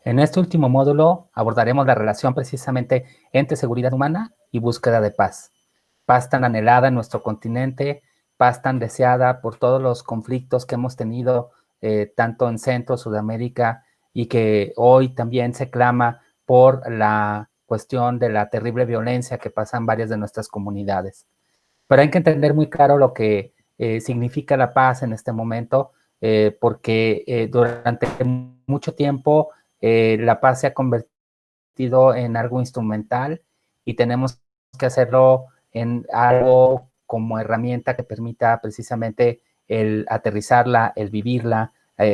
En este último módulo abordaremos la relación precisamente entre seguridad humana y búsqueda de paz. Paz tan anhelada en nuestro continente, paz tan deseada por todos los conflictos que hemos tenido tanto en Centro, Sudamérica, y que hoy también se clama por la cuestión de la terrible violencia que pasa en varias de nuestras comunidades. Pero hay que entender muy claro lo que significa la paz en este momento, porque durante mucho tiempo la paz se ha convertido en algo instrumental y tenemos que hacerlo en algo como herramienta que permita precisamente el aterrizarla, el vivirla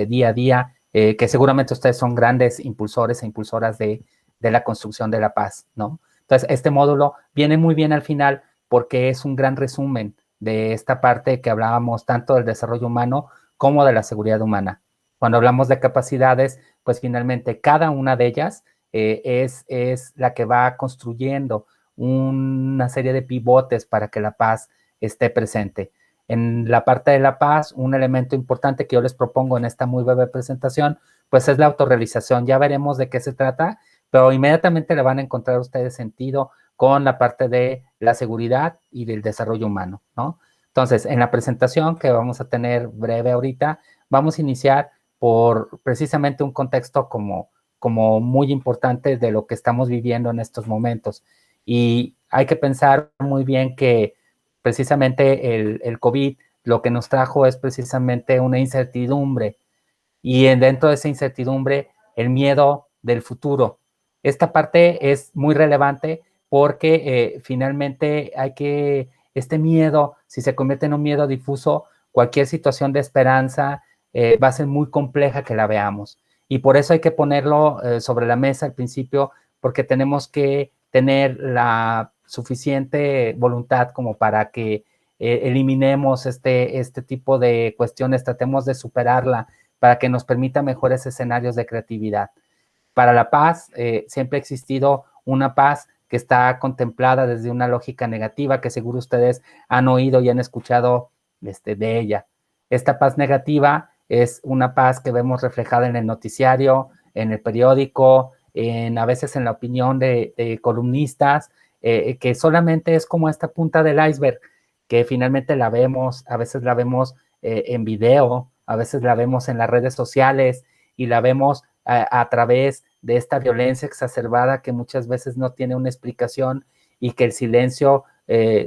día a día, que seguramente ustedes son grandes impulsores e impulsoras de la construcción de la paz, ¿no? Entonces, este módulo viene muy bien al final porque es un gran resumen de esta parte que hablábamos tanto del desarrollo humano como de la seguridad humana. Cuando hablamos de capacidades, pues finalmente cada una de ellas es la que va construyendo una serie de pivotes para que la paz esté presente. En la parte de la paz, un elemento importante que yo les propongo en esta muy breve presentación, pues es la autorrealización. Ya veremos de qué se trata, pero inmediatamente le van a encontrar ustedes sentido con la parte de la seguridad y del desarrollo humano, ¿no? Entonces, en la presentación que vamos a tener breve ahorita, vamos a iniciar por precisamente un contexto como muy importante de lo que estamos viviendo en estos momentos. Y hay que pensar muy bien que precisamente el COVID lo que nos trajo es precisamente una incertidumbre y dentro de esa incertidumbre el miedo del futuro. Esta parte es muy relevante porque finalmente este miedo, si se convierte en un miedo difuso, cualquier situación de esperanza va a ser muy compleja que la veamos. Y por eso hay que ponerlo sobre la mesa al principio, porque tenemos que tener la suficiente voluntad como para que eliminemos este tipo de cuestiones, tratemos de superarla para que nos permita mejores escenarios de creatividad. Para la paz, siempre ha existido una paz que está contemplada desde una lógica negativa que seguro ustedes han oído y han escuchado de ella. Esta paz negativa es una paz que vemos reflejada en el noticiario, en el periódico, a veces en la opinión de columnistas, que solamente es como esta punta del iceberg, que finalmente la vemos, a veces la vemos en video, a veces la vemos en las redes sociales y la vemos a través de esta violencia exacerbada que muchas veces no tiene una explicación y que el silencio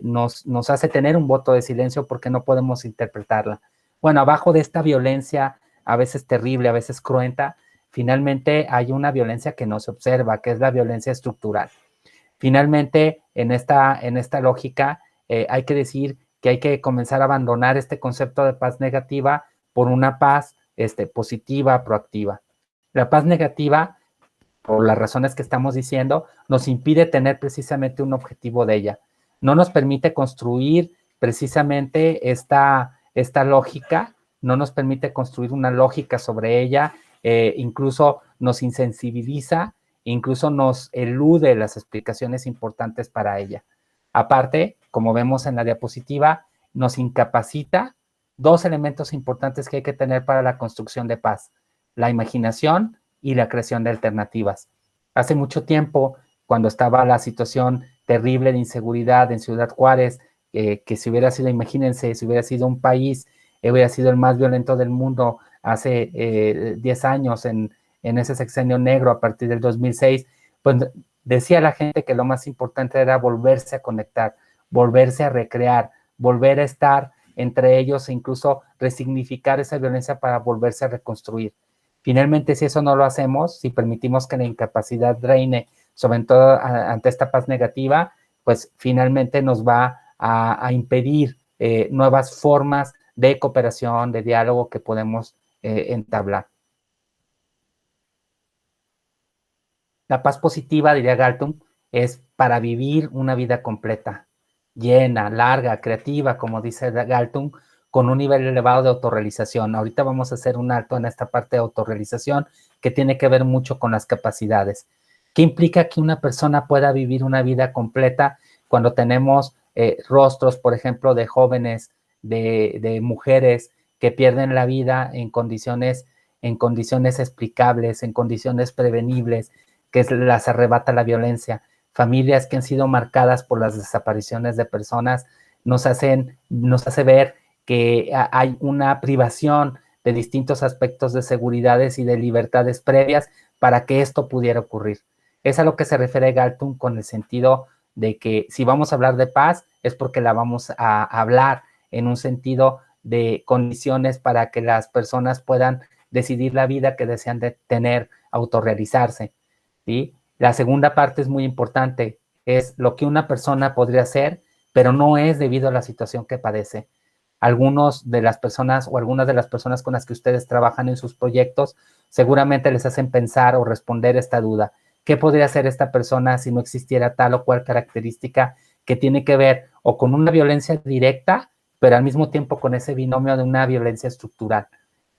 nos hace tener un voto de silencio porque no podemos interpretarla. Bueno, abajo de esta violencia, a veces terrible, a veces cruenta, finalmente hay una violencia que no se observa, que es la violencia estructural. Finalmente, en esta lógica, hay que decir que hay que comenzar a abandonar este concepto de paz negativa por una paz positiva, proactiva. La paz negativa, por las razones que estamos diciendo, nos impide tener precisamente un objetivo de ella. No nos permite construir precisamente esta lógica, no nos permite construir una lógica sobre ella, incluso nos insensibiliza, incluso nos elude las explicaciones importantes para ella. Aparte, como vemos en la diapositiva, nos incapacita dos elementos importantes que hay que tener para la construcción de paz: la imaginación y la creación de alternativas. Hace mucho tiempo, cuando estaba la situación terrible de inseguridad en Ciudad Juárez, que si hubiera sido, imagínense, si hubiera sido un país, hubiera sido el más violento del mundo hace 10 años en ese sexenio negro a partir del 2006, pues decía la gente que lo más importante era volverse a conectar, volverse a recrear, volver a estar entre ellos e incluso resignificar esa violencia para volverse a reconstruir. Finalmente, si eso no lo hacemos, si permitimos que la incapacidad reine, sobre todo ante esta paz negativa, pues finalmente nos va a impedir nuevas formas de cooperación, de diálogo que podemos entablar. La paz positiva, diría Galtung, es para vivir una vida completa, llena, larga, creativa, como dice Galtung, con un nivel elevado de autorrealización. Ahorita vamos a hacer un alto en esta parte de autorrealización que tiene que ver mucho con las capacidades. ¿Qué implica que una persona pueda vivir una vida completa cuando tenemos rostros, por ejemplo, de jóvenes, de mujeres que pierden la vida en condiciones en condiciones explicables, en condiciones prevenibles, que las arrebata la violencia. Familias que han sido marcadas por las desapariciones de personas nos hace ver que hay una privación de distintos aspectos de seguridades y de libertades previas para que esto pudiera ocurrir. Es a lo que se refiere Galtung con el sentido de que si vamos a hablar de paz es porque la vamos a hablar en un sentido de condiciones para que las personas puedan decidir la vida que desean de tener, autorrealizarse, ¿sí? La segunda parte es muy importante, es lo que una persona podría hacer, pero no es debido a la situación que padece. Algunos de las personas o algunas de las personas con las que ustedes trabajan en sus proyectos seguramente les hacen pensar o responder esta duda. ¿Qué podría hacer esta persona si no existiera tal o cual característica que tiene que ver o con una violencia directa, pero al mismo tiempo con ese binomio de una violencia estructural?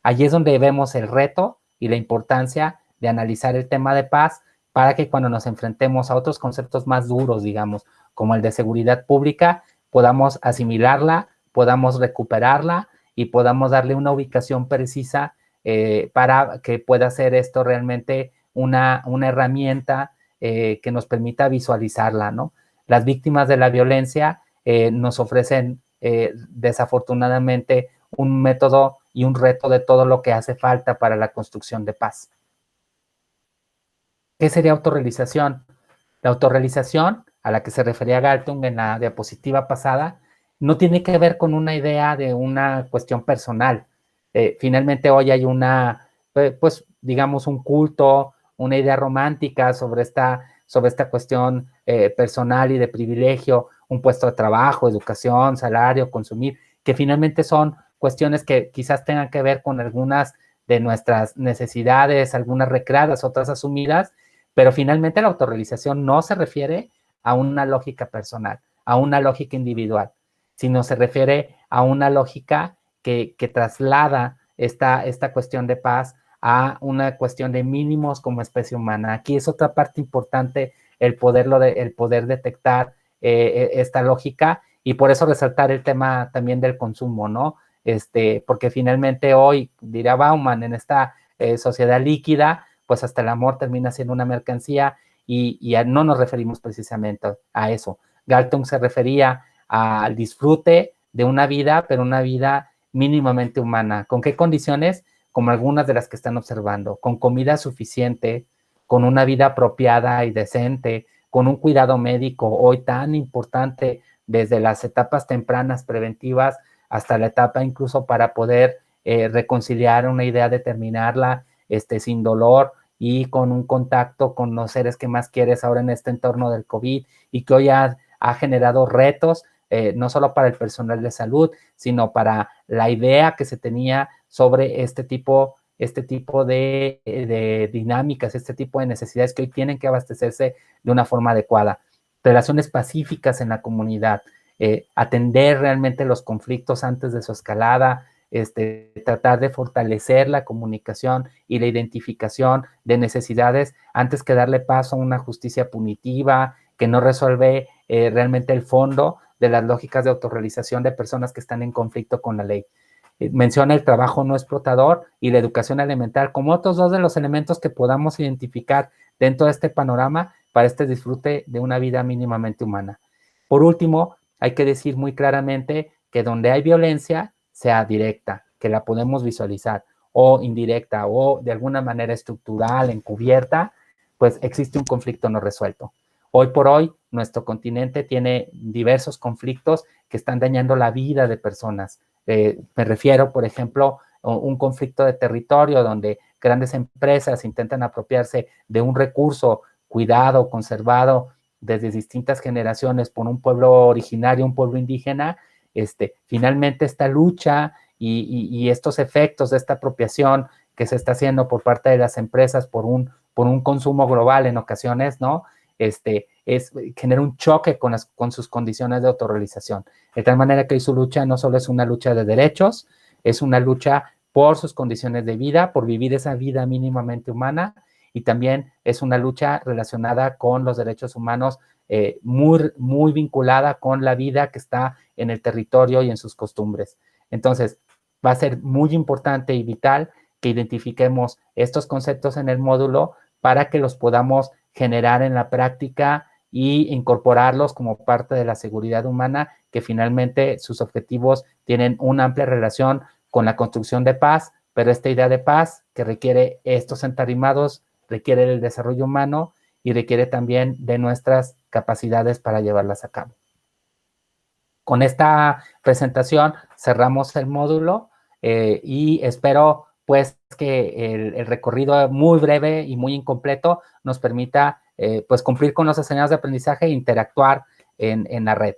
Allí es donde vemos el reto y la importancia de analizar el tema de paz para que cuando nos enfrentemos a otros conceptos más duros, digamos, como el de seguridad pública, podamos asimilarla, podamos recuperarla y podamos darle una ubicación precisa para que pueda ser esto realmente una herramienta que nos permita visualizarla, ¿no? Las víctimas de la violencia nos ofrecen desafortunadamente un método y un reto de todo lo que hace falta para la construcción de paz. ¿Qué sería autorrealización? La autorrealización, a la que se refería Galtung en la diapositiva pasada, no tiene que ver con una idea de una cuestión personal. Finalmente hoy hay pues digamos, un culto, una idea romántica sobre esta cuestión personal y de privilegio, un puesto de trabajo, educación, salario, consumir, que finalmente son cuestiones que quizás tengan que ver con algunas de nuestras necesidades, algunas recreadas, otras asumidas, pero finalmente la autorrealización no se refiere a una lógica personal, a una lógica individual, sino se refiere a una lógica que traslada esta cuestión de paz a una cuestión de mínimos como especie humana. Aquí es otra parte importante el poder detectar esta lógica y por eso resaltar el tema también del consumo, ¿no? Porque finalmente hoy, dirá Bauman, en esta sociedad líquida, pues hasta el amor termina siendo una mercancía y no nos referimos precisamente a eso. Galtung se refería al disfrute de una vida, pero una vida mínimamente humana. ¿Con qué condiciones? Como algunas de las que están observando, con comida suficiente, con una vida apropiada y decente, con un cuidado médico hoy tan importante desde las etapas tempranas preventivas hasta la etapa incluso para poder reconciliar una idea de terminarla sin dolor y con un contacto con los seres que más quieres ahora en este entorno del COVID y que hoy ha generado retos, no solo para el personal de salud, sino para la idea que se tenía sobre este tipo de dinámicas, este tipo de necesidades que hoy tienen que abastecerse de una forma adecuada. Relaciones pacíficas en la comunidad, atender realmente los conflictos antes de su escalada, tratar de fortalecer la comunicación y la identificación de necesidades antes que darle paso a una justicia punitiva que no resuelve realmente el fondo de las lógicas de autorrealización de personas que están en conflicto con la ley. Menciona el trabajo no explotador y la educación elemental como otros dos de los elementos que podamos identificar dentro de este panorama para este disfrute de una vida mínimamente humana. Por último, hay que decir muy claramente que donde hay violencia, sea directa, que la podemos visualizar, o indirecta, o de alguna manera estructural, encubierta, pues existe un conflicto no resuelto. Hoy por hoy, nuestro continente tiene diversos conflictos que están dañando la vida de personas. Me refiero, por ejemplo, a un conflicto de territorio donde grandes empresas intentan apropiarse de un recurso cuidado, conservado desde distintas generaciones por un pueblo originario, un pueblo indígena. Finalmente esta lucha y estos efectos de esta apropiación que se está haciendo por parte de las empresas por un consumo global en ocasiones, ¿no? Genera un choque con sus condiciones de autorrealización. De tal manera que hoy su lucha no solo es una lucha de derechos, es una lucha por sus condiciones de vida, por vivir esa vida mínimamente humana, y también es una lucha relacionada con los derechos humanos, muy, muy vinculada con la vida que está en el territorio y en sus costumbres. Entonces, va a ser muy importante y vital que identifiquemos estos conceptos en el módulo para que los podamos generar en la práctica y incorporarlos como parte de la seguridad humana, que finalmente sus objetivos tienen una amplia relación con la construcción de paz, pero esta idea de paz que requiere estos entarimados, requiere el desarrollo humano y requiere también de nuestras capacidades para llevarlas a cabo. Con esta presentación cerramos el módulo y espero pues que el recorrido muy breve y muy incompleto nos permita pues cumplir con los escenarios de aprendizaje e interactuar en la red.